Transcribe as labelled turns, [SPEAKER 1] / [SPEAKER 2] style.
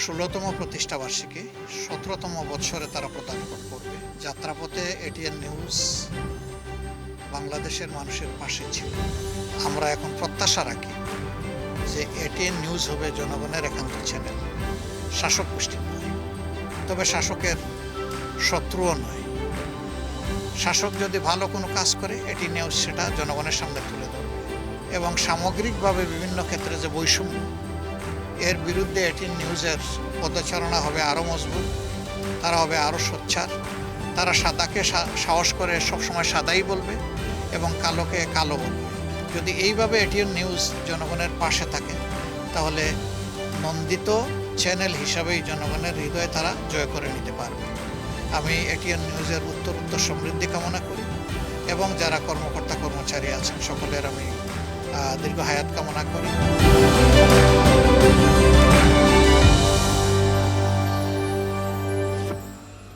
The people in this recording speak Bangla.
[SPEAKER 1] ১৬তম প্রতিষ্ঠাবার্ষিকী ১৭তম বৎসরে তারা পদার্পণ করবে। যাত্রাপথে এটিএন নিউজ বাংলাদেশের মানুষের পাশে ছিল। আমরা এখন প্রত্যাশা রাখি যে এটিএন নিউজ হবে জনগণের একান্ত চ্যানেল, শাসক গোষ্ঠীর নয়, তবে শাসকের শত্রুও নয়। শাসক যদি ভালো কোনো কাজ করে এটিএন নিউজ সেটা জনগণের সামনে তুলে ধরবে এবং সামগ্রিকভাবে বিভিন্ন ক্ষেত্রে যে বৈষম্য, এর বিরুদ্ধে এটিএন নিউজের পদচারণা হবে আরও মজবুত, তারা হবে আরও সোচ্চার। তারা সাদাকে সাহস করে সবসময় সাদাই বলবে এবং কালোকে কালো বলবে। যদি এইভাবে এটিএন নিউজ জনগণের পাশে থাকে তাহলে নন্দিত চ্যানেল হিসাবেই জনগণের হৃদয়ে তারা জয় করে নিতে পারবে। আমি এটিএন নিউজের উত্তর সমৃদ্ধি কামনা করি এবং যারা কর্মকর্তা কর্মচারী আছেন সকলের আমি দীর্ঘ হায়াত কামনা করি।